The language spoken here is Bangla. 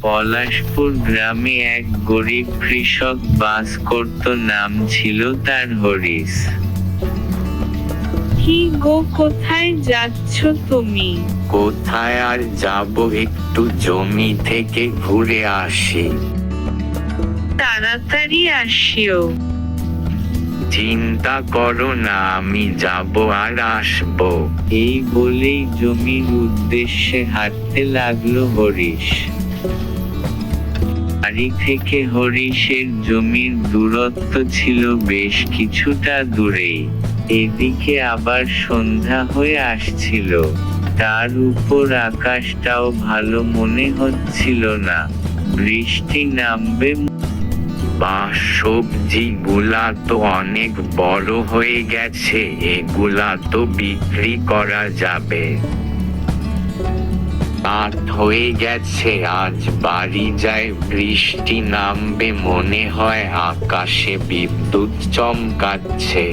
পলাশপুর গ্রামে এক গরিব কৃষক বাস করত, নাম ছিল তার হরিশ। কি গো, কোথায় যাচ্ছ তুমি? কোথায় আর যাব, একটু জমি থেকে ঘুরে আসি। তাড়াতাড়ি আসিও। চিন্তা করো না, আমি যাব আর আসবো। এই বলেই জমির উদ্দেশ্যে হাঁটতে লাগলো হরিশ। বাড়ি থেকে হরিশের জমির দূরত্ব ছিল বেশ কিছুটা দূরেই। এদিকে আবার সন্ধ্যা হয়ে আসছিল, তার উপর আকাশটাও ভালো মনে হচ্ছিল না, বৃষ্টি নামবে। সবজি গুলা তো অনেক বড় হয়ে গেছে, এগুলা তো বিক্রি করা যাবে। রাত হয়ে গেছে, আজ বাড়ি যায়, বৃষ্টি নামবে মনে হয়, আকাশে বিদ্যুৎ চমকাচ্ছে।